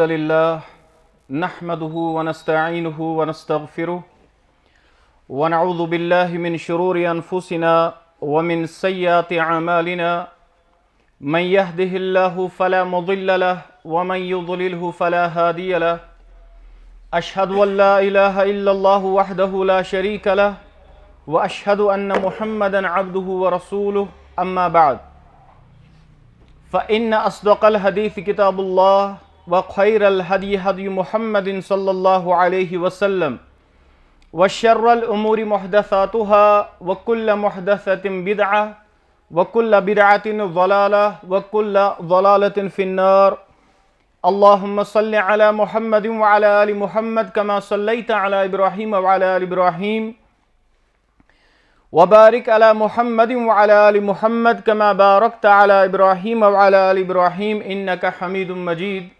लिल्लाह नहमदुहु व नस्तईनुहु व नस्तगफिरुह व नऊज़ु बिल्लाहि मिन शुरूरि अनफुसिना व मिन सय्यिआति अमालिना मन यहदिहिल्लाहु फला मुदिल्ल लहु व मन युद्लिलहु फला हादिय लहु अशहदु अन ला इलाहा इल्लल्लाहु वहदहु ला शरीक लहु व अशहदु अन्न मुहम्मदन अब्दुहु व रसूलुहु अम्मा बअद फ़इन्न अस्दक़ल हदीस किताबुल्लाह व खैरल हदी हदी मुहम्मदिन सल्लल्लाहु अलैहि वसल्लम व शर्रल उमूरि मुहदसातुहा व कुल्ल मुहदसतिन बिदअह व कुल्ल बिदअतिन ज़लालह व कुल्ल ज़लालतिन फिन्नार। अल्लाहुम्मा सल्लि अला मुहम्मदिन व अला आलि मुहम्मद कमा सल्लैता अला इब्राहीम व अला आलि इब्राहीम व बारिक अला मुहम्मदिन व अला आलि मुहम्मद कमा बारकता अला इब्राहीम व अला आलि इब्राहीम इन्नका हमीदुम मजीद।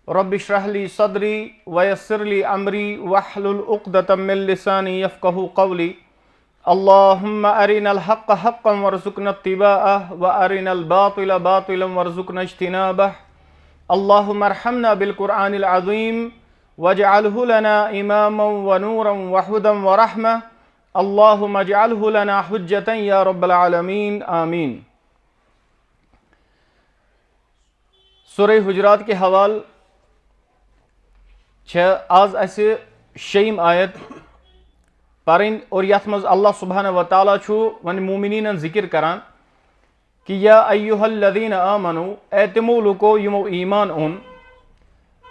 रब्बि इश्रह ली सदरी व यस्सिर ली अमरी वहलुल उक़दतम मिन लिसानी यफ़क़हू क़ौली। अल्लाहुम्मा अरिनल हक़्क़ हक़्क़न वरज़ुक़ना इत्तिबाअह व अरिनल बातिल बातिलन वरज़ुक़ना इज्तिनाबह। अल्लाहुम्मा अरहमना बिल क़ुरआनिल अज़ीम वजअलहु लना इमामन व नूरन व हुदन व रहमह। अल्लाहुम्मा अजअलहु लना हुज्जतन या रब्बल आलमीन आमीन। सूरह हुजरात के हवाल आज असे शेम आयत पढ़न और यथ मज अल्लाह सुब्हानहु व तआला छु वन मोमिनीन जिक्र करान कि या अय्युहल्लज़ीना आमनू ए तिमो लुको यमो ईमान ओन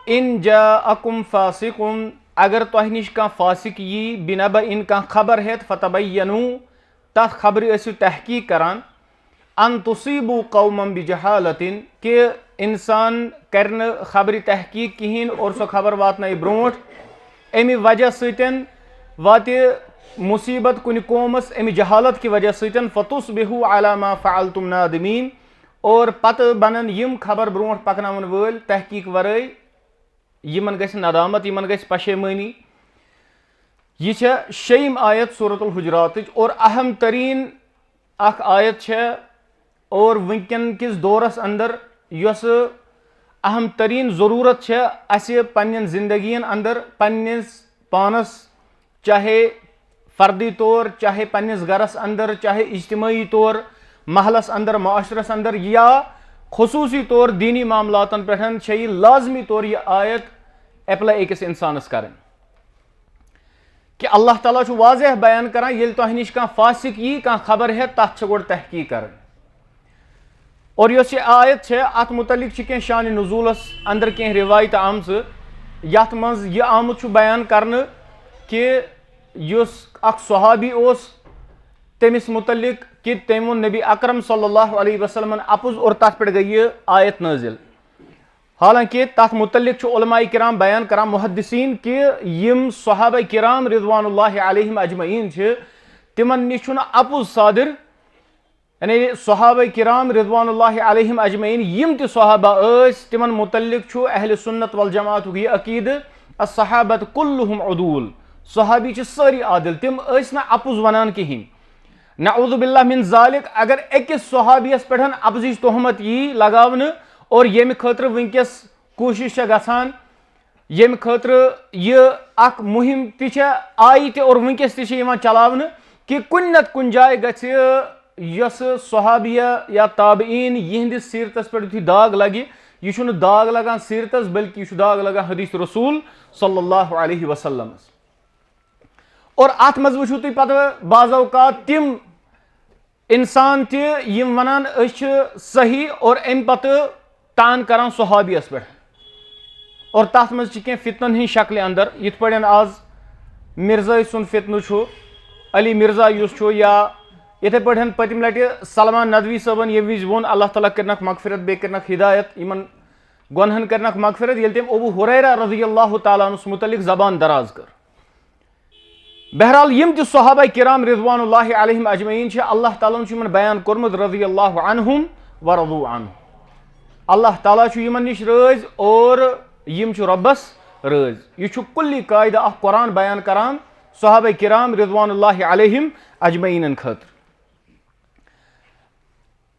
इन जाअकुम फासिकुन अगर तोह निश कह फासिक यी बिनबा इन कह खबर हेत फतबय्यनू तथ खबर ऐसु तहकीक करान अन तुसीबू कौमम बिजहालतिन के इंसान करन खबर तहकीक किहिन और सो खबर वातन ब्रोट अमि वजह सतन वात मुसीबत कुन कौमस अमि जहालत की वजह सतन फतुस्बिहू अला मा फ़अलतुम नादिमीन और पत बनन यम खबर ब्रोट पकनावन वल तहकीक वरै यमन गछ नदामत यमन गछ पशेमानी। यह शेम आयत सूरतुल हुजरात और अहम तरीन अख आयत है और वनकन किस दौरस अंदर यस अहम तरीन ज़रूरत है असे पन्न जिंदगियन अंदर पन्निस पानस चाहे फर्दी तौर चाहे पन्निस गरस अंदर चाहे इज्तिमाई तौर महलस अंदर माशरस अंदर या खुसूसी तौर दीनी मामलातन पे लाजमी तौर यह आयत एप्लाई अकिस इंसानस करें कि अल्लाह ताला छु वाज़ेह बयान करान ये तोह निश कह फासिक यी कह खबर है तथ गोड़ तहकीक कर। और यह आयत है अत मुतलिक कह शान नुज़ूलस अंदर कह रिवायत आमज यथ मज यह आमुत बयान करने कि युस अख सहाबी ओस तमिस मुतलिक कि तम नबी अकरम सल्लल्लाहु अलैहि वसल्लम अपुज और तथ पे गई यह आयत नाजिल। हालांकि तथ मुतलिक उलमाए किराम बयान करान मुहद्दिसीन कि यम सहाबा किराम रिज़वानुल्लाहि अलैहिम अजमईन तिमन निश अपुज सादिर यानी सहाबा किराम रिज़वानुल्लाहि अलैहिम अजमईन यम त सहाबा तिमन मुतलिक अहले सुन्नत वल जमात यह अकीद अस्सहाबत कुल्लुहुम उदूल सहाबी सारी आदिल तिम ना अपुज वनान कहीं नऊज़ु बिल्लाह मिन ज़ालिक अगर अकिस सहाबियस पे अपुज तोहमत यी लगावन और येम खतर वनकस कोशिश गसान येम खतर यह अख मुहिम ति आई ते और वनकस ति चलावन कि कुन नत कुन जाय गछ यस सहाबिया या ताबईन यहंदिस सीरतस पे दाग लगे यह दाग लगान सीरतस बल्कि यह दाग लगान हदीस रसूल सल्लल्लाहु अलैहि वसल्लम। और अत मज वुचु तुम पत बाज़ औक़ात तिम इंसान तिम वनान सही और अम पत तान करान सहाबियस पे और तथ मज कह फितन हिंद शक्ल अंदर यथ पे आज मिर्जा सुन फितन अली मिर्जा युस या इथे पे पतम लट सलमान नदवी सबन ये विज वोन अल्लाह ताला करनक मगफिरत बे करनक हिदायत इमन गुनहन करनक मगफिरत ये तम अबू हुरैरा रज़ियल्लाहु ताला अन्हु मुतलिक जबान दराज कर। बहरहाल यम त सहाबा किराम रिज़वानुल्लाहि अलैहिम अजमईन अल्लाह ताला बयान कोरमुत रज़ियल्लाहु अन्हुम व रज़ू अन्हु अल्लाह ताला यमन निश रज और यम रब्बस रज यह कुल्ली कायदा अख कुरान बयान करान सहाबा किराम रिज़वानुल्लाहि अलैहिम अजमईन खतर।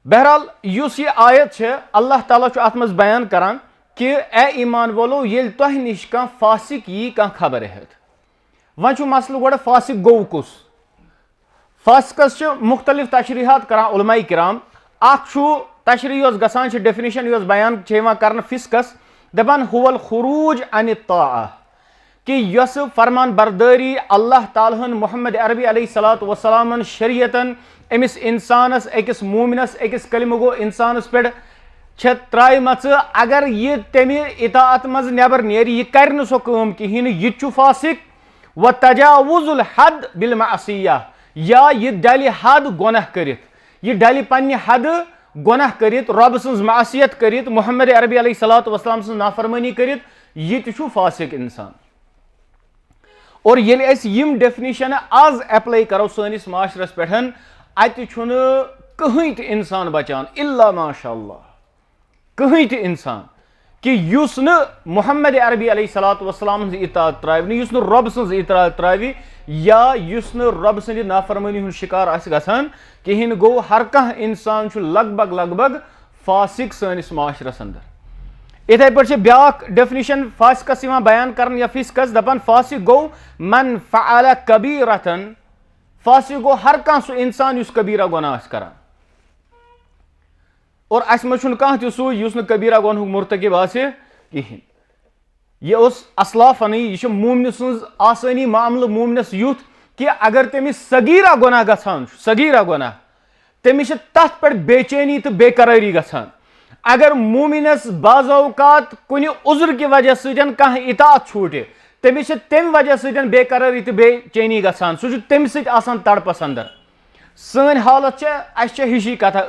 बहरहाल युस यह आयत है अल्लाह ताला अत मज बयान करान कि ए ईमान वालो ये तह निश कह फासिक यी कह खबर हेत वन मसल गोड़ फासिक गो कुस फासिकस मुख्तलिफ तशरीहात करान उलमाए किराम तशरी गसान डेफिनेशन बयान कर फिस्कस दपान हुवल खुरूज अन ताआ कि यस फरमान बरदारी अल्लाह ताला मोहम्मद अरबी अलैहिस्सलातु वस्सलाम शरीयतन अमिस इंसानस अकिस मोमिनस अकिस कलिम गो इंसानस पे त्रायमच अगर यह तमि इताअत मज नबर नेर यह कर सो कम कहीं यह फासिक व तजावुजुल हद बिल मअसिया या यह डल हद गुनाह करित यह डल पन्ने हद गुनाह करित रब सन्ज मअसियत करित मोहम्मद अरबी अलैहिस्सलातु वस्सलाम सन्ज नाफरमानी करित यह तु फासिक इंसान। और येल अस यम डेफिनेशन आज एप्लाई करो सनिस माशरस पे अत कहीं तो इंसान बचान इल्ला माशाअल्लाह कहीं तो इंसान कि युस न मोहम्मद अरबी अलैहिस्सलातु वस्सलाम हंज इताअत त्राव युस न रब सन्ज इताअत त्राव या युस न रब सन्ज नाफरमानी हुंद शिकार आसि गसान कहीं गो हर कह इंसान छु लगभग फासिक सनिस माशरस अंदर। इथे पे ब्याक डेफिनेशन फासिकस बयान कर या फिस्कस दपान फासिक गो मन फअल कबीरतन फासिक गो हर कह सो इंसान युस कबीरा गुनाह करान और अस मह कह सू युस न कबीरा गुनाह मुर्तकिब आसे कहीं यह असलाफन यह मोमिन सन्ज आसानी मामल मोमिनस युथ कि अगर तमिस सगीरा गुनाह गसान सगीरा गुनाह तमिस तथ पे बेचैनी तो बेकरारी गसान अगर मोमिनस बाज़ौकात कुन उज़्र की वजह सं कह इताअत छूटे तमिस तम वजह सं बेकरारी तो बेचैनी गसान सह तम सं तड़पस अंदर सन हालत अस हिशी कथा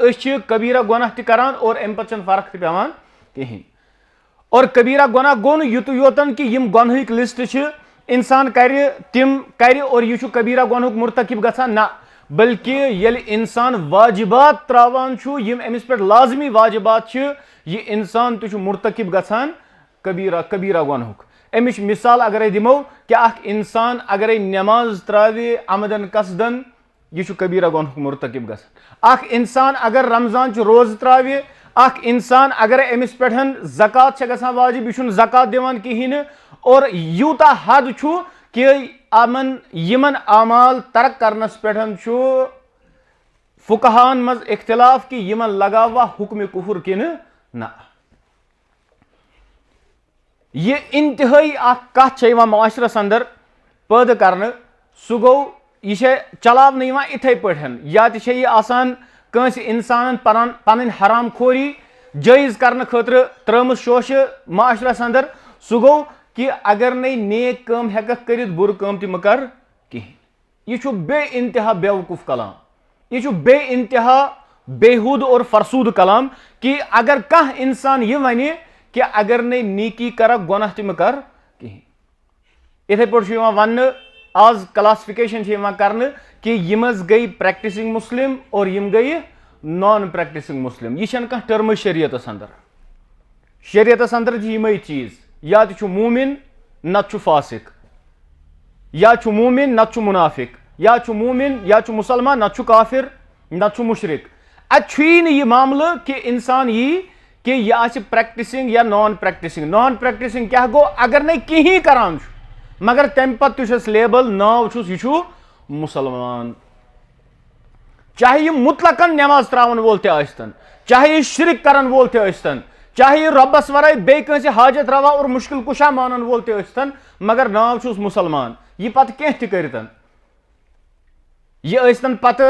कबीरा गुनाह तरान और अम पे फर्क पेवान कहीं और कबीरा गुनाह गो नुत योतन कि यम गुनाहिक लिस्ट इंसान कर तिम कर और यह कबीरा गुनाह मुर्तकिब गसान ना बल्कि येल इंसान वाजिबात त्रावान यम अमिस पे लाजमी वाजिबात यह इंसान तो मुर्तकिब गसान कबीरा गुनाह अमिश मिसाल अगर दिमो कि अख इंसान अगर नमाज त्रावे अमदन कसदन यह कबीरा गुनाह मुर्तकिब गसान अख इंसान अगर रमजान रोज त्रावे अख इंसान अगर अमिस पे ज़कात गसान वाजिब यह ज़कात दिवान कहीं और यूता हद कि अमन यमन आमाल तरक करनस पे फुकहान मज इख्तिलाफ कि यमन लगावा हुक्म कुफर किन ना यह इंतहाई कथ माशरस अंदर पैदा कर सह गो यह चलावन इथे पे या कंस इंसान पन हराम खोरी जायज करने खतर त्रम शोश माशरस अंदर सह गो कि अगर नई नेक कम हेक कर बुर कम तम कर कहीं यह बे इंतहा बेवकूफ कलाम यह बे इंतहा बेहूद और फरसूद कलाम कि अगर कह इंसान यह वन कि अगर नई नीकी कर गुनाह तम कर कहीं इथे पे वन आज क्लासिफिकेशन कर कि यम गई प्रैक्टिसिंग मुस्लिम और यम गई नॉन प्रैक्टिसिंग मुस्लिम यह कह टर्म शरीयतस अंदर यमे चीज या तो मोमिन नत फासिक या मोमिन नत मुनाफिक या मोमिन या मुसलमान नत काफिर नत मुशरिक अी यह मामल कि इंसान यी कि यह प्रैक्टिसिंग या नॉन प्रैक्टिसिंग क्या गो अगर नहीं कहीं करान मगर तम पस लेबल नाव यह मुसलमान चाहे यह मुतलकन नमाज त्रावन वोल तन चाहे यह शिरक करन वोल तन चाहे यह रबस वराय बेस हाजत रवा और मुश्किल कुशा मानन वोल तन मगर नाव मुसलमान यह पत कह तन यह पत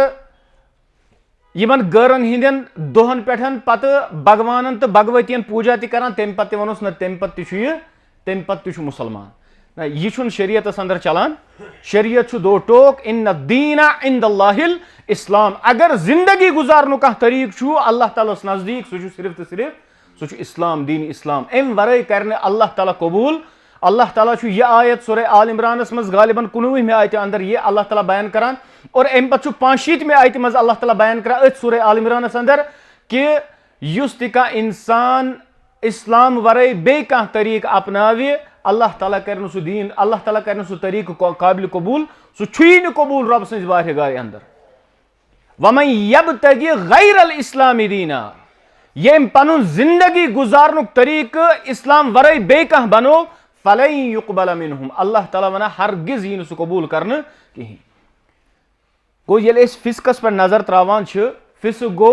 यमन गरन हिंदन दोहन पे पत भगवान तो भगवतियन पूजा तरान तम पे वनोस न तम पे मुसलमान ना यह शरीयतस अंदर चलान शरीयत दो टोक इन दीना इंदल्लाहिल इस्लाम अगर जिंदगी गुजारन कह तरीक अल्लाह ताला नजदीक सह सिर्फ तो सिर्फ सह इस्लाम दीन इस्लाम अम वराय कर अल्लाह ताला कबूल अल्लाह ताला यह आयत सूरह आल इमरानस मज गालिबन 19वें आयत अंदर यह अल्लाह ताला बयान करान और अम पे 65वें आयत मज अल्लाह ताला बयान करान सूरह आल इमरानस अंदर कि युस ता इंसान इस्लाम वराय बे कह तरीक अपनावे अल्लाह ताला कर सह दीन अल्लाह ताला कर सह तरीक काबिल कबूल सह कबूल रब सज बारगाह अंदर वमन यब्तगी गैरल इस्लामी दीना येम पनुन जिंदगी गुजारनुक तरीक़ इस्लाम वरई बे कह बनो फलन युक़बल मिनहुम अल्लाह ताला वना हरगिज़ यी सु कबूल करने कहीं। गो ये फिस्कस पर नजर त्रावान फिस्क गो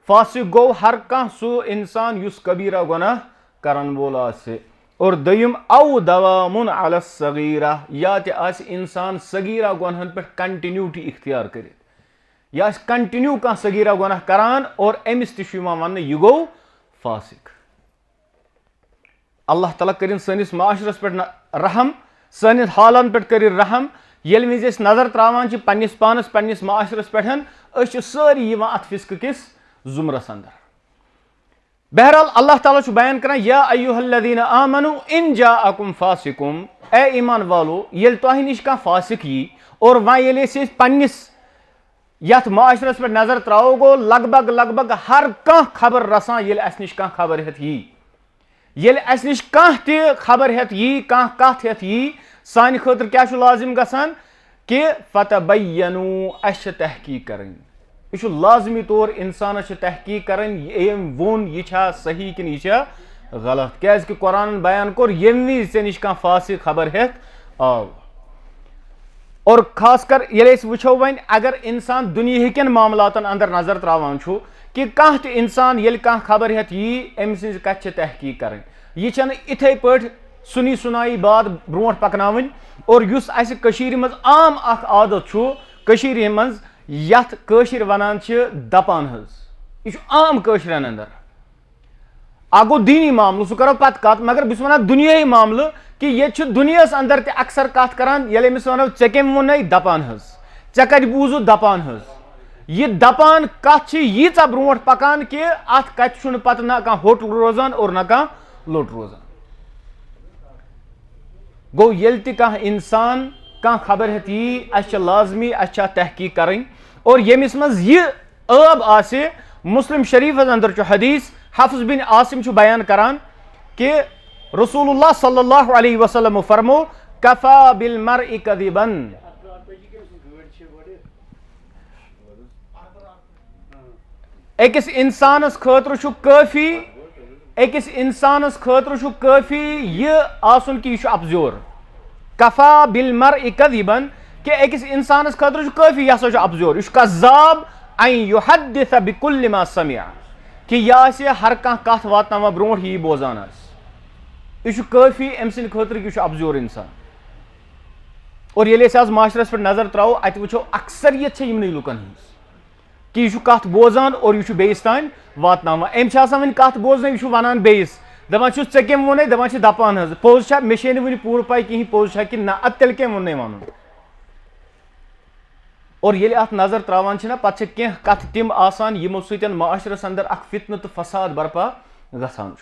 फासिक गो हर कह सु इंसान युस कबीरा गुनाह करन वोल आसे। और दयम औ दवामुन अला सगीरा या ते इंसान सगीरा गुनाहन पे कंटिन्यूटी इख्तियार करित या कंटिन्यू कह सगीरा गुनाह करान और अमिस तु वन यह गो फासिक। अल्लाह ताला करिन सनिस माशरस पे रहम सनिस हालन पे कर रहम येल विज नजर त्रावान पन्निस पानस पन्निस माशरस पे सारी अत फिस्क किस जुमरस अंदर। बहरहाल अल्लाह ताला बयान कर या अय्युहल्लज़ीना आमनु इन जाअकुम फासिकुम ए ईमान वालो येल तोह निश कह फासिक यी और वन ये पन्निस यथ माशरस पे नजर त्राओ गो लगभग लगभग हर कह खबर रसान ये निश कह खबर हेत यी ये निश कह त खबर हेत यी कह कथ हेत यी सान खतर क्या लाजिम गसान कि फतबय्यनु अश तहकीक करन यह लाजमी तौर इंसान तहकीक करन वोन यह सही कि यह गलत क्या कि कुरान बयान कोर यम विज निश कह फासिक खबर हेत आव। और खासकर ये वो वन अगर इंसान दुनिया कन मामलातन अंदर नजर त्रावान कि कह त इंसान ये कह खबर हेत यी अम सज कथ तहकीक कर यह इथे पे सुनी सुनाई बात ब्रोट पकनावन। और युस अस कशीर मज आम अख आदत कशीर मज यथ कशीर वनान दपान यह आम कशीरन अंदर आ गो दीनी मामल सह करो पत कत मगर बस वन दुनियाई मामल कि ये दुनिया अंदर ते अक्सर कत करान ये अमिस वनो ऐ कम वोन दपान ऐ कत बूजु दपान यह दपान कत यीचा ब्रोट पकान कि अत कत पत ना कह होट रोजान और ना कह लोट रोजान। गो ये कह इंसान कह खबर हेत यी अस लाजमी अस तहकीक करन। और यमिस मज यह आब आसे मुस्लिम शरीफ अंदर हदीस हफ्स बिन आसिम बयान करान कि रसूलुल्लाह सल्लल्लाहु अलैहि वसल्लम फरमो कफा बिल मरइ कदिबन अकिस इंसानस खतर काफी अकिस इंसानस खतर काफी यह आसन कि यह अफजोर कफा बिल मरइ कदिबन कि अकिस इंसानस खतर काफी यह अफजोर यह कज़्ज़ाब अन युहद्दिस बिकुल्लि मा समिअ कि यह हर कह कथ वातनावा ब्रोट यी बोजान यह काफी अम सद खतर यह अफजोर इंसान। और ये आज माशरस पे नजर त्राओ अत वो अक्सरियत यमन लुकन कि यह कथ बोजान और यह बेस तान वातनावा अम वन कथ बोजन यह वनान बेस दपान ऐ कम वोन दपान दपान पोज मे वन पूर पाई कहीं पोज कि ना अत तेल कम वोन वन। और ये अत नजर त्रावान पे कह कथ तिम आसान यमो सत माशरस अंदर अख फितन तो फसाद बर्पा गसान।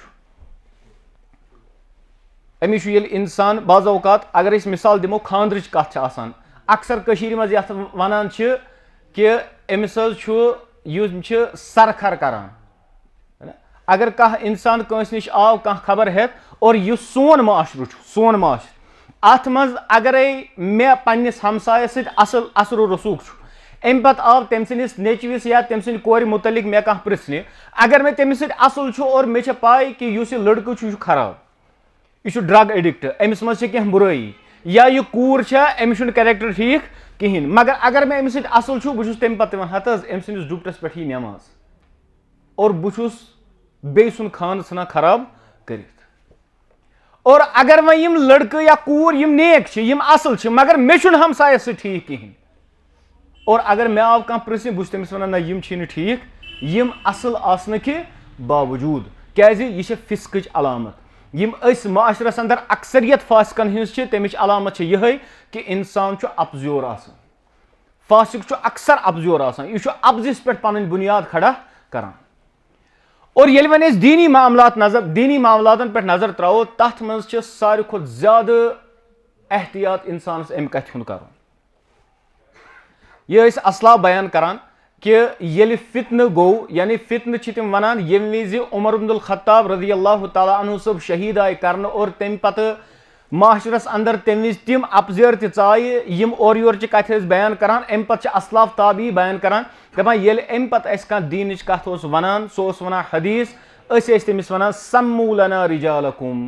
अमिश ये इंसान बाज़ औकात अगर इस मिसाल दिमो खानद्रच कथ आसान अक्सर कशीर मज यथ वनान कि अमिस सरखर करान अगर कह इंसान कंस निश आव कह खबर हेत और यह सोन माशर सोन माशर अत मज अगर मे पन्निस हमसाय असल असर रसूख अम पत आव तम सस नेचविस या तम सद कोर मुतलिक मे कह पृछने अगर मे तमिस असल और मे पाई कि यह लड़कह खराब यह ड्रग एडिक्ट अमिस मज कह बुराई या यह कूर अमिस कैरेक्टर ठीक कहें मगर अगर मे अमिस असल बहुत तम पे हत अम सदिस दुपटस पे ही नमाज और बहुत बे सुन खान सना खराब कर। और अगर वह यम लड़के या कूर यम नेक यम असल मगर मे हमसायस से ठीक कहें और अगर मे आव कह पृछन बहुत तमिस वन ना यम ठीक यम असल आसने के बावजूद क्या यह फिस्क अलामत यम माशरस अंदर अक्सरियत फासिकन हज तमिच अलामत यह कि इंसान अफजोर आसान फासिक अक्सर अफजोर आसान यह अफजिस पे पन बुनियाद खड़ा करान। और ये वन दीनी मामलातन पे नजर त्राओ तथ मज सारे खुद ज्यादा एहतियात इंसान अम कथ कर यह असला बयान करान कि ये फितन गो यानी फितन तम वनान ये विज उमर इब्नुल खत्ताब रज़ी अल्लाहु ताला अन्हु सब शहीद आय कर और तम पत माशरस अंदर तम विज तम अपजेर चाय यम और योर कथ बयान करान अम पे असलाफ ताबी बयान करान दपान ये अम पे कह दीन कथ वनान सो वनान हदीस तमिस वनान सम्मू लना रिजालकुम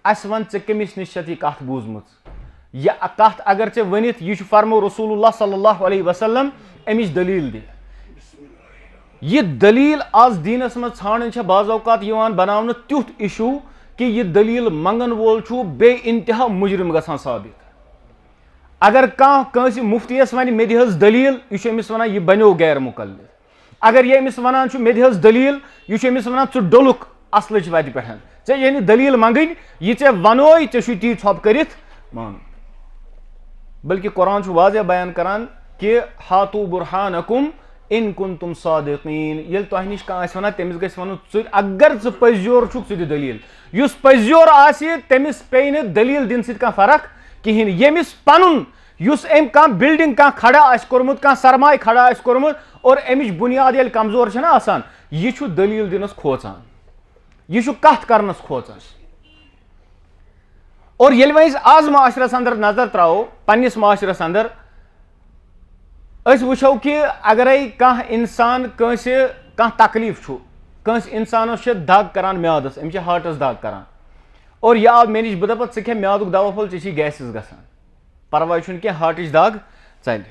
अस वन ऐ कमिस नश कथ बूजम यह कथ अगर ऐ वनित यह फरमो रसूलुल्लाह सल्लल्लाहु अलैहि वसल्लम अमिच दलील दे यह दलील आज दीनस मज छान बाज़ औकात बनावन तुथ इशू कि यह दलील मंगन वोल बे इंतहा मुजरिम गसान साबित अगर कह मुफ्तीस वन मे दिहज दलील यह वन यह बनो गैर मुकल्लिद अगर यह वन मे दिहज दलील यह वन च डोलुक असलच वत पे ये दलील मंगन यह वनो ती थोप कर मान बल्कि कुरान वाज़ह बयान करान कि हातु बुरहानकुम इन कुंतुम सादिकीन ये तह नश कह तमिस गस वन अगर ज पजोर छु दलील युस पजोर आसि तमिस पे न दलील दिन सत फर्क कहें यमिस पनुन युस अम कह बिल्डिंग कह खड़ा आस कोर्मुत कह सरमाय खड़ा आस कोर्मुत और अमिच बुनियाद ये कमजोर छना आसान यह छु दलील दिनस खोचान यह छु कथ करनस खोचान और ये वह आज माशरस अंदर नजर त्रो पन्निस माशरस अंदर वो कि अगर कह इंसान कह तकलीफ कंस इंसानस दग करान म्यादस अम हार्टस दग करान और यह आव मे नश बह दप खे म्यादुक दवा फल ऐ गैसेस गसान परवाय कह हार्टच दग चल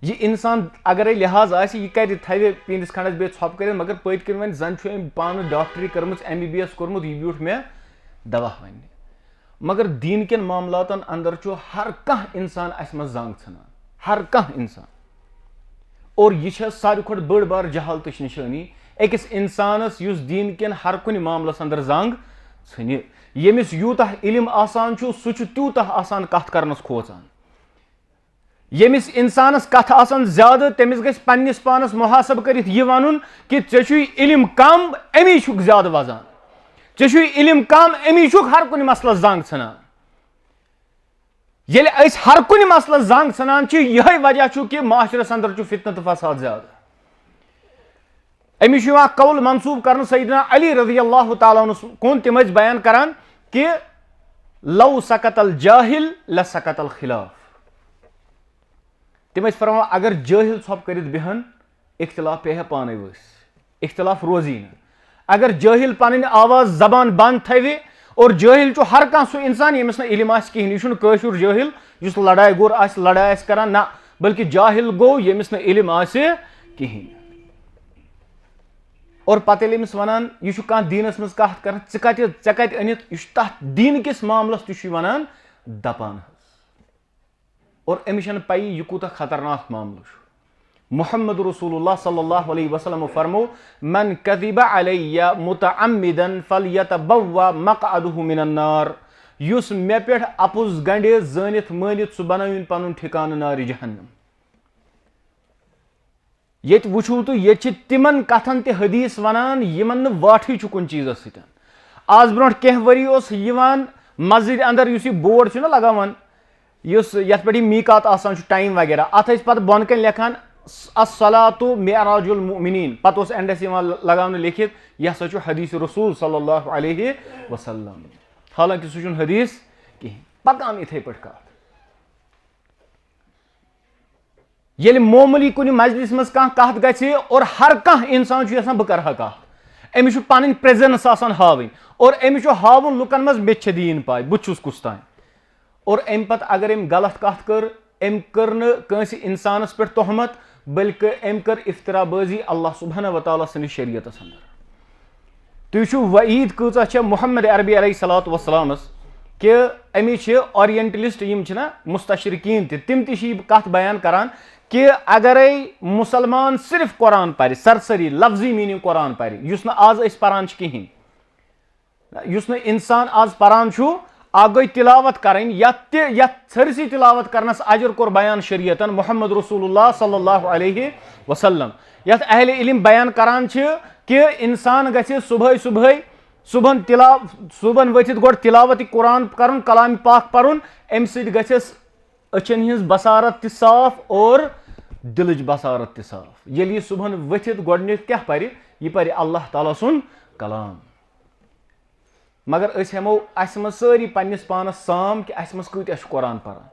यह इंसान अगर लिहाज यह कर थवे पींदिस खंडस बे छप कर मगर पत कन वन जन पान डॉक्टरी कर्म MBBS कोर्मुत यह ब्यूठ मे दवा वन मगर दीन कन मामलातन अंदर हर कह इंसान अस मज जंग छान हर कह इंसान और यह सारे खुद बड़ बार जहालत निशानी अकिस इंसानस युस दीन कन हर कुन मामलस अंदर जंग छन यमिस यूतः इल्म आसान सह तूतः आसान कथ करनस खोचान यमिस इंसानस कथ आसान ज्यादा तमिस गस पन्निस पानस मुहासब करित यह वनुन कि चे इल्म कम अमी छुक ज्यादा वजान चे इल्म कम अमी छुक हर कुन मसलस जंग छान ये हर कुन मसलस जंग छान यह वजह कि माशरस अंदर फितनत फसाद ज्यादा अमिश कौल मंसूब कर सैयदना अली रज़ी अल्लाह तआला अन्हु कुन तम बयान करान कि लौ सकतल जाहिल ल सकतल खिलाफ तम फरमा अगर जाहिल छप कर बेहन इख्तिलाफ पे पान वस इख्तिलाफ रोजी न अगर जाहिल पन आवाज जबान बंद थवे और जाहिल हर कह सह इंसान यमिस इल्म कहें यह कशुर जाहिल युस लड़ाई गोर लड़ाई करान ना बल्कि जाहिल गो यमिस इल्म कहें और पते वनान यह कह दीनस मज कथ कर ऐ कत अनित तथ दीन किस मामलस तु वनान दपान और अमिश पई यह कूता खतरनाक मामल मुहम्मद रसूलुल्लाह सल्लल्लाहु अलैहि वसल्लम फरमो मन कज़िबा अलैया मुतअम्मिदन फलयतबव्वा मक़अदहु मिनन नार युस मे पे अपुज गंडे जानित मानित सह बनविन पनुन ठिकान नारि जहन्नम ये वुचू तो ये तिमन कथन ते हदीस वनान यमन वाठी कुन चीज सत आज ब्रो कह वरी मस्जिद अंदर उस बोर्ड लगान ये पे मीकात आसान टाइम वगैरह अत पे बोन कन लेखान अस्सलातु मिअराजुल मुमिनीन पत एंडस लगान लिखित यह हसा हदीस रसूल सल्लल्लाहु अलैहि वसल्लम हालांकि सह हदीस कहें पकान इथे पे कत ये मोमूली कुन मजलिस मज कथ ग और हर कह इंसान बह कर कत अमिश पन प्रेजेंस आसान हावन और अमिश हावन लुकन मज मे दीन पाय बुस कुस तान और अम पत अगर अम गलत कथ कर अम कर नस इंसानस पे तोहमत बल्कि अम कर इफ्तराबाजी अल्लाह सुब्हानहु व तआला सनिस शरीयतस अंदर तुझु वईद कूचा मुहम्मद अरबी अलैहिस्सलातु वस्सलामस कि अमिच ओरिएंटलिस्ट मुस्तशरिकीन तिम कथ बयान करान कि अगर मुसलमान सिर्फ कुरान पर सरसरी लफ्जी मीनिंग कुरान पर युस आज पारान कहें युस इंसान आज पारान आ गई तिलावत करें थरसी तिलावत करनस अजर कोर बयान शरीयतन मुहम्मद रसूलुल्लाह सल्लल्लाहु अलैहि वसल्लम यत अहले इल्म बयान करान कि इंसान गछि सुबह सुबह सुबह वथित गोड तिलावत कुरान करन कलाम पाक परुन अम सद गछस अचन हिंस बसारत ति साफ और दिलच बसारत ति साफ ये सुबह वथित गोडनिक क्या पर यह पर अल्लाह ताला सुन कलाम मगर अस हेमो अस मज सारी पन्निस पानस साम कि अस मज कतिया कुरान परान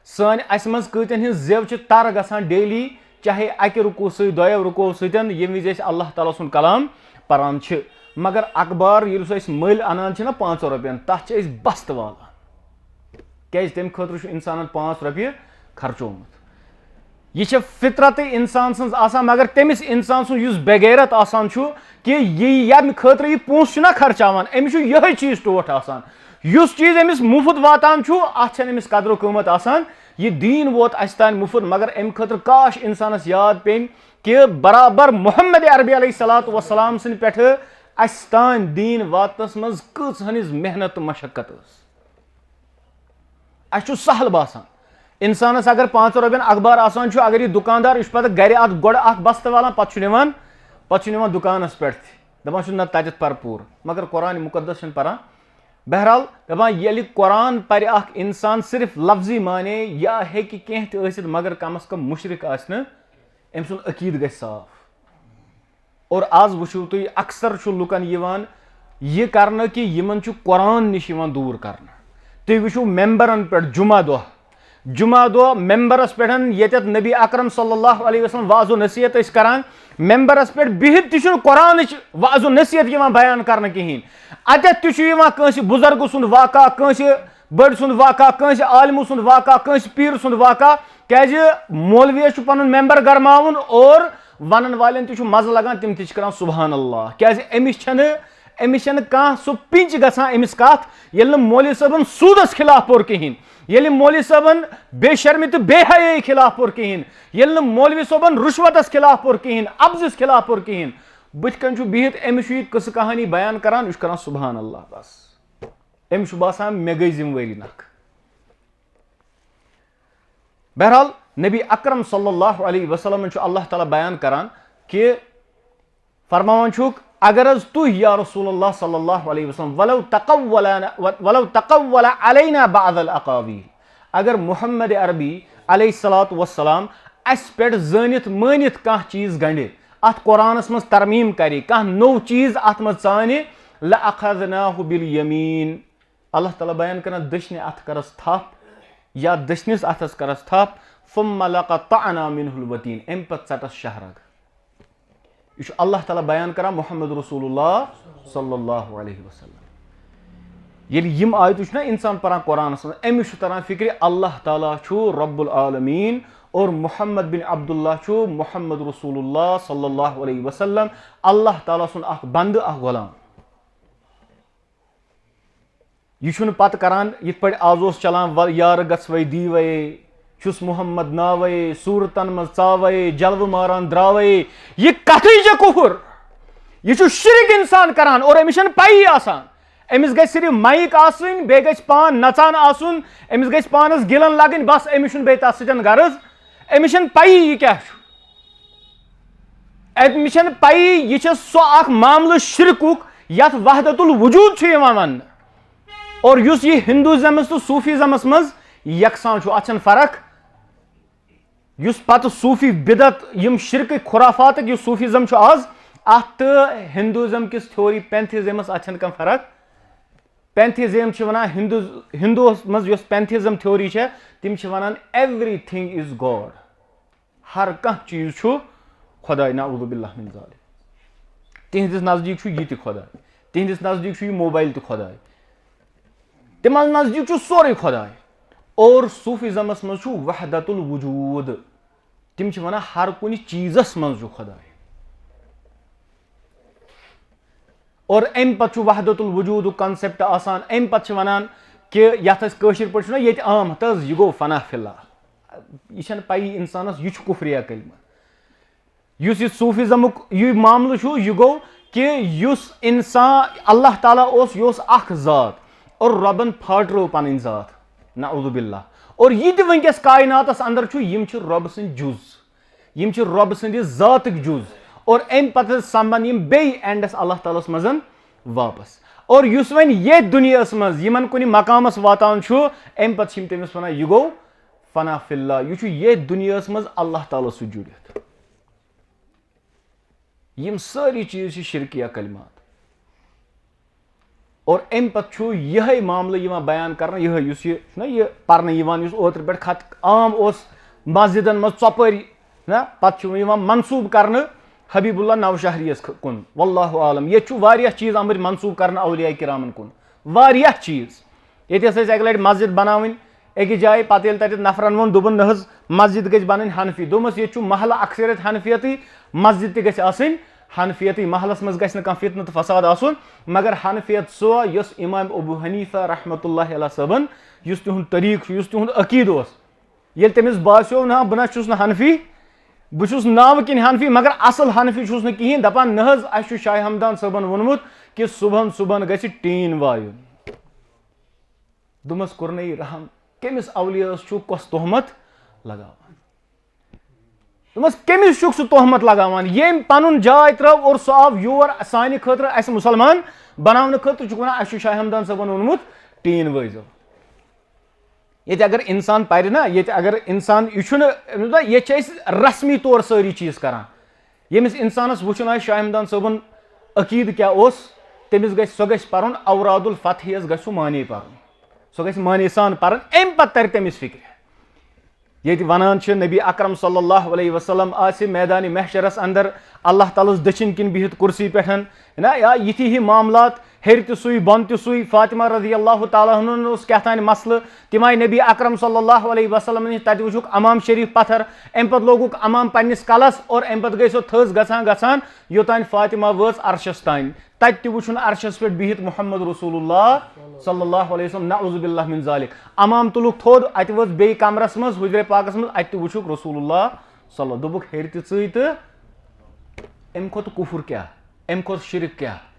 सान अस मज कतियन हिंज जेव तर गसान डेली चाहे अकि रुकू दोयो रुकू सतन यम विज अल्लाह ताला सुन कलाम परान छ मगर अखबार ये मल अनान ना 5 रुपयन तथ बस्त वालान क्या तम खतर इंसान 5 रुपये खर्चोमुत यह फितरत इंसान सज आसान मगर तमिस इंसान सुस बेगैरत आसान कि यम खतर यह पोस ना खर्चावान अमिस यह चीज टोट आसान युस चीज अमिस मुफ्त वातान अत अमिस कदर कीमत आसान यह दीन वोत अस तान मुफ्त मगर अम खतर काश इंसानस याद पेन कि बराबर मोहम्मद अरबी अलैहिस्सलातु वस्सलाम सिंद पे अस तान दीन वातनस मज कज मेहनत मशक्कत अस सहल बासान इंसानस अगर 5 रुपयन अखबार आसान अगर यह दुकानदार यह पे गर गोड़ बस्त वालान पे दुकानस पे दपान ना तत पर पूर मगर कुरान मुकद्दस परान बहरहाल दपान ये कुरान पर इंसान सिर्फ लफ्जी माने या हे कह मगर कम अज कम मुशरिक आन अम सुन अकीद ग साफ और आज वो तुम अक्सर लुकन यह कर कि यमन कुरान निश दूर कर तुम वो मेंबरन पे जुमा दो मेंबरस पे ये नबी अकरम सल्लल्लाहु अलैहि वसल्लम वाज़ो नसीहत करान मेंबरस पे बिहित तु कुरान वाज़ो नसीहत बयान कर कहें अत तुस बुजुर्ग सुंद वाक़ा बड़ सुंद वाक़ा आलिम सुंद वाक़ा पीर सुंद वाक़ा क्या मौलवियस पन मेंबर गरमावन और वन वाले मज लगान तम तक सुबहान अल्लाह क्या अमिस कह सह पिंच गसान अमिस कत ये मौलवी सबन सूदस खिलाफ पोर कहें ये मौलवी सबन बेशर्मी तो बेहयाई खिलाफ पोर कहें ये मौलवी सबन रुश्वतस खिलाफ पोर कहें अब्जिस खिलाफ पोर कहें बुथ कन बिहित अमिस कस कहानी बयान करान यह कर सुबहान अल्लाह बस अमिस बासान मे गई जिम्मेवारी नख बहरहाल नबी अकरम सल्लल्लाहु अलैहि वसल्लम अल्लाह ताला बयान करान कि फरमावन अगर तु या रसूलुल्लाह सल्लल्लाहु अलैहि वसल्लम वलौ तक़व्वल अलैना बअदल अक़ावील अगर मोहम्मद अरबी अलैहिस्सलातु वस्सलाम अस पे जानित मानित कह चीज गंडे अत कुरानस मज तरमीम करे कह नो चीज अत मज चाने लअख़ज़नाहु बिल यमीन अल्लाह ताला बयान करन दशने अथ करस थप या दशनिस अथस करस थप फुम्मा लक़तअना मिनहुल वतीन अम पत चटस शहरग यह अल्लाह ताला बयान करा मोहम्मद रसूलुल्लाह सल्लल्लाहु अलैहि वसल्लम ये यम आयत ना इंसान परान कुरानस मज अमिस तरह फिक्र अल्लाह ताला रब्बुल आलमीन और मोहम्मद बिन अब्दुल्लाह मोहम्मद रसूलुल्लाह सल्लल्लाहु अलैहि वसल्लम अल्लाह ताला सुन बंद गुलाम यह पत करान ये पे आज चलान यार गई दीवे छुस मोहम्मद नावे सूरतन मज चावे जलव मारान द्रावे यह कथी कुफुर यह शिरक इंसान करान और अमिस पई आसान अमिस गई सिर्फ माइक आसन बे गई पान नचान आसन अमिस गई पानस गिलन लगन बस अमिस बे तथ सतन गर्ज अमिस पई यह क्या अमिस पई यह सह मामल शिरकुक यथ वहदतुल वजूद वन और युस यह हिंदुइज्म तो सूफीजमस मज यकसान अत फर्क युस पत सूफी बिदत यम शिरक खुराफात यह सूफीजम आज अत हिंदुइज्म किस थ्योरी पैंथीजमस अत कम फर्क पैंथीजम वन हिंदू मज पैंथीजम थ्योरी तम वन एवरीथिंग इज गॉड हर कह चीज खुदाई नाउज़ु बिल्लाहि मिन ज़ालिक तिहंदिस नजदीक यह खुदा तिहंदिस नजदीक यह मोबाइल तो खुदाई तिम नजदीक सोरे खुदाई और सूफीजमस मज वहदतुल वजूद तिम वन हर कुन चीजस मज खुदाई और अम पे वहदतुल वजूद कॉन्सेप्ट आसान अम पे वन कि ये पे ये आम तज यह गो फना फिल्ला यह पई इंसानस यह कुफरिया कलमा यह सूफीजम यह मामल यह गो कि इंसान अल्लाह ताला यह अख ज़ात और रबन फाटरो पन ज़ात नाउज़ु बिल्लाह और यह वनकस कायनातस अंदर यम रब सद जुज यम रब सद ज़ातिक जुज और अम पे समान यम बे एंडस अल्लाह तालस मजन वापस और युस वन ये दुनिया मज यमन कुन मकामस वातान अम पे तमिस वन यह गो फना फिल्ला यह ये दुनिया मज अल्लाह ताला सु जुड़ित यम सारी चीज शिरकिया कलिमात और अम पे यह मामला बयान कर यह पर्न ओत्र पे खत आम मस्जिदन मज चौपरी ना पे मनसूब कर हबीबुल्लाह नौशहरियस कुन वल्लाहु आलम ये चीज़ आमद मनसूब कर औलिया किरामन कुन वारिया चीज़ ये अक लट मस्जिद बनावन अकिस जाए पे तक नफरन वो दोपन न मस्जिद गई बन हनफी दोमस ये महल अक्सरियत हनफियत मस्जिद तक गई हनफियत महलस मज गि फितन तो फसाद आसन मगर हनफियत सो यस इमाम अबू हनीफा रहमतुल्लाह अलैह सबन तिहुंद तरीक तिहुंद अकीद ये तमिस बास्यो ना बह ना हनफी बहुस नाव किन हनफी मगर असल हनफी न कहें दपान न शाह हमदान सबन वोनमुत कि सुबह सुबह गि टीन वायुन दुमस कोर रहम कमिस अवलियास कस तोहमत लगावान दुमस कमिस सह तोहमत लगावान ये पन जाय त्रव और सह आव योर सानि खतर अस मुसलमान बनाने खतर वन शाह हमदान सबन वोनमुत टीन वजो ये अगर इंसान पर ना ये अगर इंसान ये रस्मी तौर सारी चीज़ करान यमिस इंसानस वुचन आ शाह हमदान सबन अकीद क्या तमिस सह गि पर्न औरादुल फतह गु माने पर्न सह गि माने सान पर्न अम पे तर तमिस फिक्र ये वनान नबी अकरम सल्लल्लाहु अलैहि वसल्लम आसि मैदान महशरस अंदर अल्लाह ताला दचिन किन बिहित कुर्सी पे ना या यथि ही मामलात हेर तुई बन तुई फातिमा रजी अल्लाह ताला क्या तान मसल तिम आय नबी अकरम सल्लल्लाहु अलैहि वसल्लम नश तत वुचुक अमाम शरीफ पत्थर अम पे लोगुक अमाम पन्निस कलस और अम पे गई सो थज गसान योतान फातिमा वच अर्शस तान तत वुचुन अर्शस पे बिहित मोहम्मद रसूलुल्लाह सल्लल्लाहु अलैहि वसल्लम नऊज़ु बिल्लाह मिन ज़ालिक अमाम तुलुक थोद अत वच बे कमरस मज हुजरे पाकस मज अत वुचुक रसूलुल्लाह सल्लल्लाहु दोबुक हेर ती तो अम खोत कुफुर क्या अम खोत शिरक क्या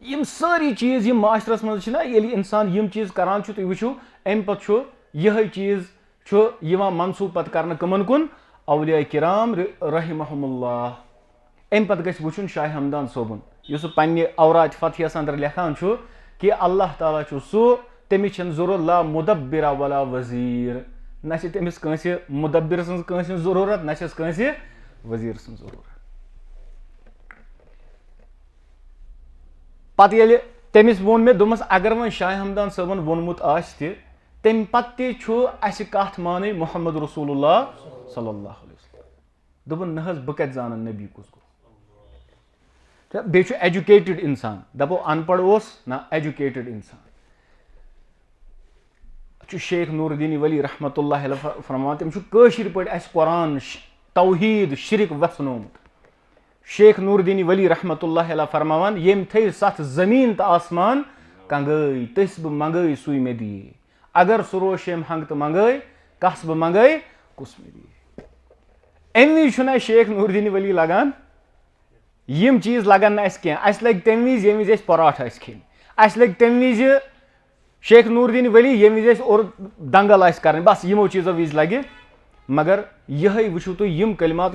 यम सारी चीज़ यम माशरस मज इंसान यम चीज़ करान तुम वो अम पे यह चीज़ मनसूब पत कर कमन कुन औलिया किराम रहिमहुमुल्लाह अम पे गि वुचुन शाह हमदान सोबन पे औरात फतहस अंदर लिखान कि अल्लाह ताला सह तमिस ज़रूरत ला मुदब्बिरा वला वज़ीर ना तमिस कंस मुदब्बिर कंस ज़रूरत ना कंस वज़ीर ज़रूरत पे तमिस वोन मे दोमस अगर वन शाह हमदान सबन वोनमुत तम पे कथ मान मोहम्मद रसूलुल्लाह सल्लल्लाहु अलैहि वसल्लम दोपन न बह कत जान नबी कुस गो बे एजुकेटेड इंसान दपो अनपढ़ ना एजुकेटेड इंसान शेख नूरुद्दीन वली रहमतुल्लाह अलैह फरमान तम कशिर पे कुरान तौहीद शिरक वसनोमुत शेख नूरुद्दीन वली रहमतुल्लाह अलैह फरमान यम थे सत जमीन तो आसमान कंगई तस बह मंगई सुई मे दिए अगर सह रोशम हंग तो मंगई कस बह मंगई कुस मे दिए अम वज शेख नूरुद्दीन वली लगान यम चीज़ लगन कह लग तम वज ये वज पराठ खेन लग तम वज शेख नूरुद्दीन वली ये वज और दंगल कर बस यमो चीज़ों वज लगे मगर यह वुचु तुम यम कलिमात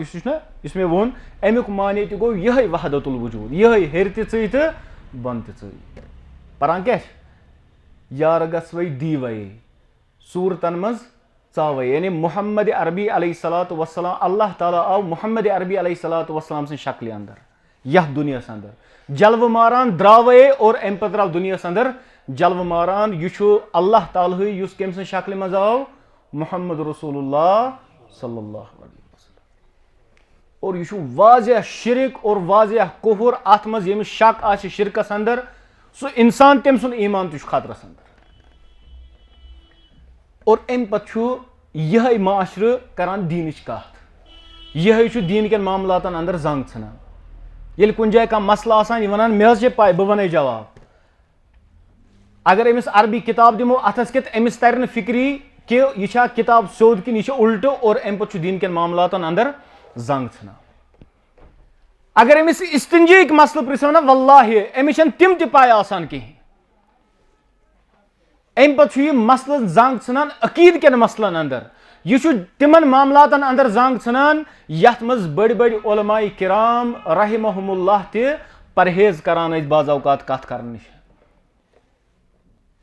मे वोन अमुक माने तो गो यह वहदतुल वजूद यह हेर ती तो बन ती परान क्या यार गई दीवे सूरतन मज चावे यानी मोहम्मद अरबी अलैहिस्सलातु वस्सलाम अल्लाह ताला आव मोहम्मद अरबी अलैहिस्सलातु वस्सलाम से शक्ल अंदर यह दुनिया अंदर जलव मारान द्रावे और अम पे द्राव दुनिया अंदर जलव मारान यह अल्लाह ताला युस कम स शक्ल मज आव मोहम्मद रसूलुल्लाह सल्लल्लाहु अलैहि वसल्लम और यह वाज़ेह शिरक और वाज़ेह कुफर अत मज यमिस शक आ शिरकस अंदर सो इंसान तम सुन ईमान तुझ खतरस अंदर और अम पे यह माशर करान दीन कथ यह दीन के मामलातन अंदर जंग सान ये कुन जाए कह मसला आसान वन मे पाए बह वन जवाब अगर अमिस अरबी किताब दिमो अथस कित अमिस तर फिक्री कि यह किताब सोद कि यह उल्ट और अम पे दीन के मामलातन अंदर जंग सान अगर अमिस इस्तिंजी मसल पृछो ना वल्लाहि अमिस तिम त पाए आसान कहीं अम पे यह मसल जंग सान अकीद के मसलन अंदर यह तिमन मामलातन अंदर जंग सान यथ मज बड़ बड़ उलमाए किराम रहमहुमुल्लाह त परहेज करान बाज़ औकात कथ कर नश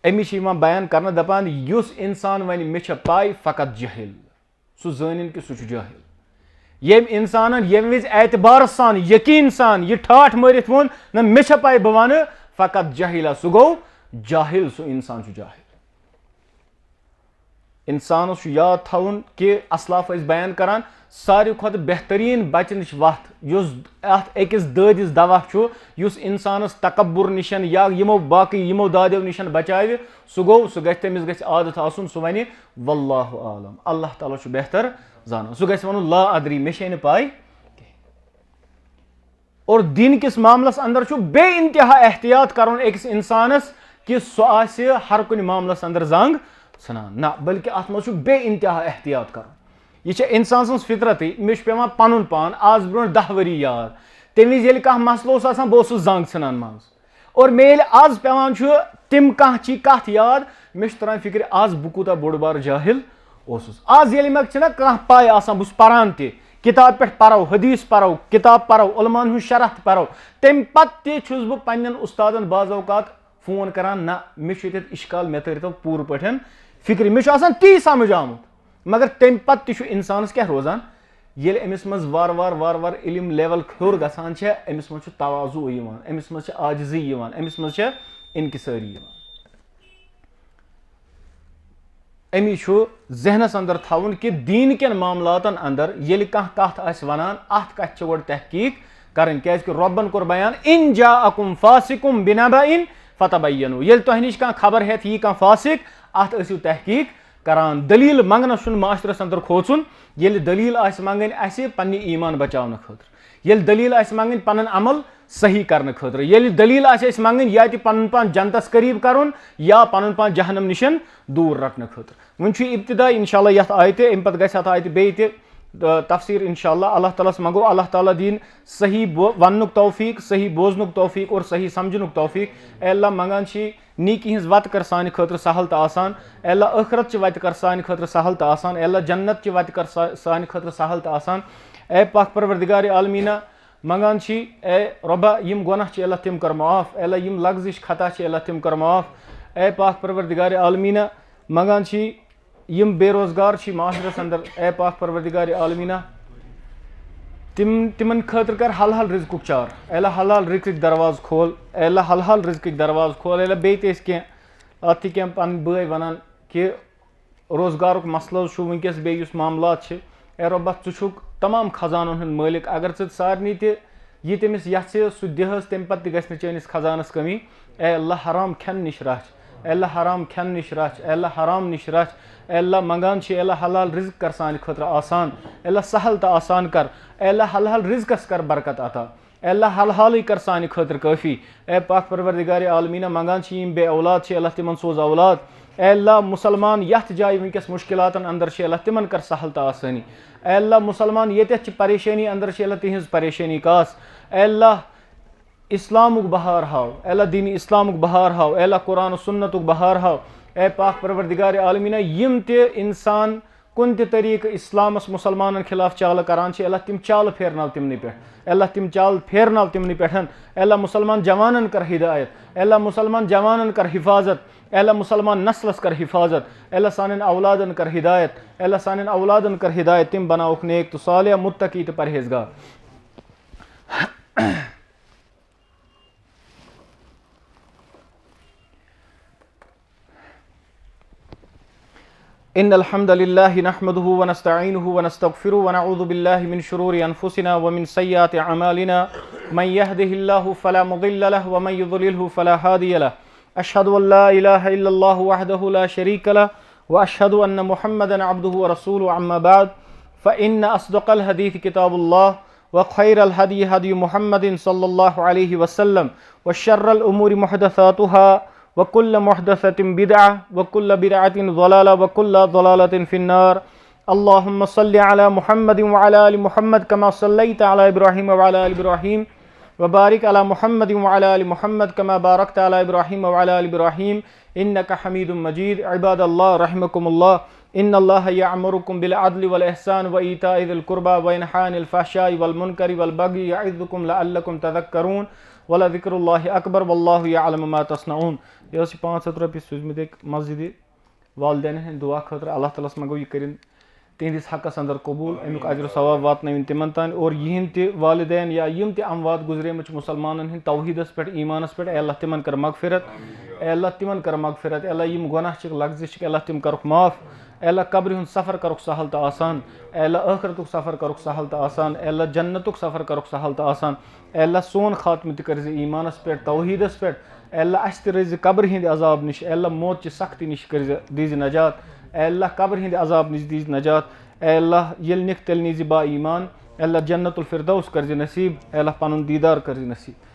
अमिस बयान कर दपान युस इंसान वन मे पाई फ़कत जहिल सह जानिन कि सह जाहिल येम इंसान येम विज एतबार सान यकीन सान ये ठाठ मारित वोन न मे छ पाए बह वन फकत जाहिला सह गो जाहिल सह इंसान जाहिल इंसान याद थवन कि असलाफ बयान करान सारे खुद बेहतरीन बचनच वत अकिस ददिस दवा युस इंसानस तकब्बुर निशन या यमो बाकी यमो दादियों निशन बचाव सह गो सह गछ तमिस गछ आदत आसन सह वन वल्लाहु आलम अल्लाह ताला छु बेहतर जान सह गछ वन ला अदरी मे छे न पाई और दिन किस मामलस अंदर छु बे इंतहा एहतियात करन अकिस इंसानस कि सह आसे हर कुन मामलस अंदर जंग सनान ना बल्कि अत मज बे इंतहा एहतियात कर यह इंसान सज फितरत मे पेवान पन पान आज ब्रो 10 वरी याद तम विज कह मसल बह जंग सान मज और मे आज पेवान तम कह कत याद मे तरान फिक्र आज बह कूता बोड़ बार जाहिल आज ये मे कह पाए बह पान किताब पे परो हदीस परो किताब परो उलमान हूँ शरह परो तम पे बह पन्न उस्तादन बाज़ औकात फोन करान ना मे इश्काल मे तो पूर पे फिक्र मे ती समझ आमुत मगर तम पे इंसानस क्या रोजान ये अमिस मज वार वार इल्म लेवल खोर गसान अमिस मज तवाजु अमिस मज आजिजी अमिस मज इनकिसारी अमी जहनस अंदर थवन कि दीन के मामलातन अंदर ये कत वनान अत कत गोड़ तहकीक करें क्या रब्बन कोर बयान इन जाअकुम फासिकुम बिनबइन फतबय्यनु ये तुह निश कह खबर हेत यह कह फासिक अत ٲسِو तहकीक करान दलील मंगनस माशरस अंदर खोचुन ये दलील मंगन पन्ने ईमान बचाने खतर ये दलील मंगन पन अमल सही करने खतर ये दलील मंगन या पन पान जनतस करीब करुन या पन पान जहनम निशन दूर रखने खतर वन इब्तिदा इंशाल्लाह यथ आयत अम पे गथ आयत बे तफसीर इंशाल्लाह अल्लाह ताला मंगो अल्लाह ताला दीन सही वनुक तौफीक सही बोजनुक तौफीक और सही समझनुक तौफीक अल्लाह मंगान नीकी हिंज वत कर सान खतर सहल तो आसान अल्लाह आखरत वत कर सान खतर सहल तो आसान अल्लाह जन्नत ची वत कर सान खतर सहल तो आसान ए पाक परवरदिगार आलमीना मंगान ए रब्बा यम गुनाह अल्लाह तिम कर माफ अल्लाह यम लग्जिश खता अल्लाह तिम कर माफ ए पाक परवरदिगार आलमीना मंगान यम बेरोजगार माशरस अंदर ए पाक परवरदिगार आलमीना तिमन खतर कर हल हल रिज्कुक चार अल्लाह हल हल रिज्क दरवाज खोल अल्लाह हल हल रिज्क दरवाज खोल अल्लाह बे कह कह पन बय वन कि रोजगार मसल वनकस बे मामलात ए रब्बा चुक तमाम खजानों हंद मालिक अगर सारनी यह तमिस यह सह दिहस तम पे गि चैनिस खजानस कमी ए अल्लाह हराम खेन निश रच अल्लाह हराम खेन निश रच अल्लाह हराम निश रच अल्लाह मंगान अल्लाह हलाल रिज्क कर सान खतर आसान अल्लाह सहल तो आसान कर अल्लाह हल हल रिज्कस कर बरकत अता अल्लाह हल हाल कर सान खतर काफ़ी ए पाक परवरदिगार आलमीना मंगान बे औलाद अल्लाह तिमन सोज औलाद अल्लाह मुसलमान यथ जाय वनकस मुश्किलातन अंदर अल्लाह तिमन कर सहल तो आसानी अल्लाह मुसलमान ये परेशानी अंदर अल्लाह तिहज परेशानी कास अल्लाह इस्लामुक बहार हाव अल्लाह दीन इस्लामुक बहार हाव अल्लाह कुरान सुन्नतुक बहार हाव ए पाक परवरदिगार आलमीना यम इंसान कुन तरीक इस्लामस मुसलमान खिलाफ चाल करान अल्लाह तिम चाल फेरनाव तिमन पे अल्लाह तिम चाल फेरनाव तिमन पे अल्लाह मुसलमान जवानन कर हिदायत अल्लाह मुसलमान जवानन कर हिफाजत अल्लाह मुसलमान नस्लस कर हिफाजत अल्लाह सान औलादन कर हिदायत अल्लाह सान औलादन कर हिदायत तिम बनाओ नेक तो सालिया मुत्तकी तो परहेजगार इन्नल हम्दलिल्लाहि नहमदुहु व नस्तईनुहु व नस्तगफिरुहु व नऊज़ु बिल्लाहि मिन शुरूरि अनफुसिना व मिन सय्यिआति अमालिना मन यहदिहिल्लाहु फला मुदिल्ल लहु व मन युद्लिलहु फला हादिय लहु अशहदु अन ला इलाहा इल्लल्लाहु वहदहु ला शरीक लहु व अशहदु अन्न मुहम्मदन अब्दुहु व रसूलुहु अम्मा बाद फ़इन्न अस्दक़ल हदीस किताबुल्लाह व खैरल हदी हदी मुहम्मदिन सल्लल्लाहु अलैहि वसल्लम व शर्रल उमूरि मुहदसातुहा वकुल्ल मुहदसतिन बिदअह वकुल्ल बिदअतिन ज़लाला वकुल्ल ज़लालतिन फिन्नार अल्लाहुम्मा सल्लि अला मुहम्मदिन व अला आलि मुहम्मद कमा सल्लैता अला इब्राहीम व अला आलि इब्राहीम व बारिक अला मुहम्मदिन व अला आलि मुहम्मद कमा बारकता अला इब्राहीम व अला आलि इब्राहीम इन्नका हमीदुम मजीद इबादल्लाह रहमकुमुल्लाह इन्नल्लाह यअमुरुकुम बिल अदलि वल इहसान व ईताइ ज़िल कुर्बा व यनहा अनिल फ़हशाइ वल मुनकरि वल बगी यइज़ुकुम लअल्लकुम तज़क्करून वला ज़िक्रुल्लाहि अकबर वल्लाहु यअलमु मा तस्नऊन। यह 500 रपये सूझमत एक मस्जिद वालदेन हंद दुआ खतर अल्लाह ताला मंगो यह कर तिहंदिस हकस अंदर कबूल अमुक अजर सवाब वातन तिमन तान और यिहंद ते वालिदैन या यम ते अमवात गुजरेमच मुसलमानन हिंद तौहीदस पे ईमानस पे अल्लाह तिमन कर मगफिरत अल्लाह तिमन कर मगफिरत अल्लाह यम गुनाह चिक लग्जिश अल्लाह तिम करक माफ अल्लाह कब्र हुंद सफ़र करुक सहल तो आसान अल्लाह आखरतुक सफ़र करुक सहल तो आसान अल्लाह जन्नतुक सफ़र करुक सहल तो आसान अल्लाह सोन खात्म त कर ईमानस पे तौहीदस पे अल्लाह अस त रज कब्र हिंद अजाब निश अल्लाह मौत ची सख्ती निश कर दीज नजात अल्लाह कब्र हिंद अजाब निश दीज नजात अल्लाह ये निक तेल नीज बा ईमान अल्लाह जन्नतुल फिरदौस कर नसीब अल्लाह पनुन दीदार कर नसीब।